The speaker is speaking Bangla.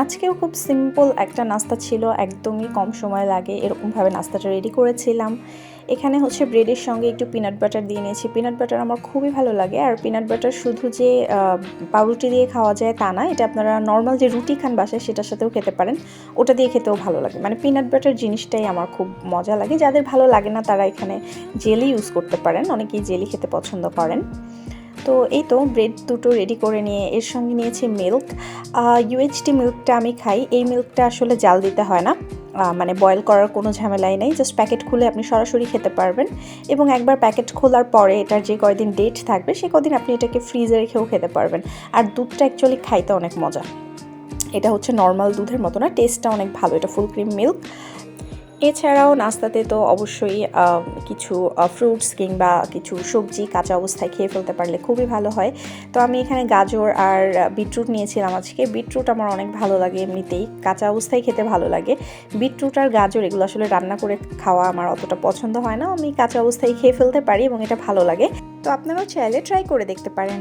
আজকেও খুব সিম্পল একটা নাস্তা ছিল, একদমই কম সময় লাগে এরকমভাবে নাস্তাটা রেডি করেছিলাম। এখানে হচ্ছে ব্রেডের সঙ্গে একটু পিনাট বাটার দিয়ে নিয়েছি। পিনাট বাটার আমার খুবই ভালো লাগে। আর পিনাট বাটার শুধু যে পাউরুটি দিয়ে খাওয়া যায় তা না, এটা আপনারা নর্মাল যে রুটি খান বাসায় সেটার সাথেও খেতে পারেন, ওটা দিয়ে খেতেও ভালো লাগে। মানে পিনাট বাটার জিনিসটাই আমার খুব মজা লাগে। যাদের ভালো লাগে না তারা এখানে জেলি ইউজ করতে পারেন, অনেকেই জেলি খেতে পছন্দ করেন। তো এই তো ব্রেড দুটো রেডি করে নিয়ে এর সঙ্গে নিয়েছি মিল্ক। ইউএইচটি মিল্কটা আমি খাই। এই মিল্কটা আসলে জাল দিতে হয় না, মানে বয়েল করার কোনো ঝামেলাই নেই। জাস্ট প্যাকেট খুলে আপনি সরাসরি খেতে পারবেন, এবং একবার প্যাকেট খোলার পরে এটার যে কয়দিন ডেট থাকবে সে কদিন আপনি এটাকে ফ্রিজে রেখেও খেতে পারবেন। আর দুধটা অ্যাকচুয়ালি খাইতে অনেক মজা। এটা হচ্ছে নর্মাল দুধের মতো না, টেস্টটা অনেক ভালো। এটা ফুল ক্রিম মিল্ক। এছাড়াও নাস্তাতে তো অবশ্যই কিছু ফ্রুটস কিংবা কিছু সবজি কাঁচা অবস্থায় খেয়ে ফেলতে পারলে খুবই ভালো হয়। তো আমি এখানে গাজর আর বিটরুট নিয়েছিলাম আজকে। বিটরুট আমার অনেক ভালো লাগে, এমনিতেই কাঁচা অবস্থায় খেতে ভালো লাগে। বিটরুট আর গাজর এগুলো আসলে রান্না করে খাওয়া আমার অতটা পছন্দ হয় না, আমি কাঁচা অবস্থায় খেয়ে ফেলতে পারি এবং এটা ভালো লাগে। তো আপনারাও চাইলে ট্রাই করে দেখতে পারেন।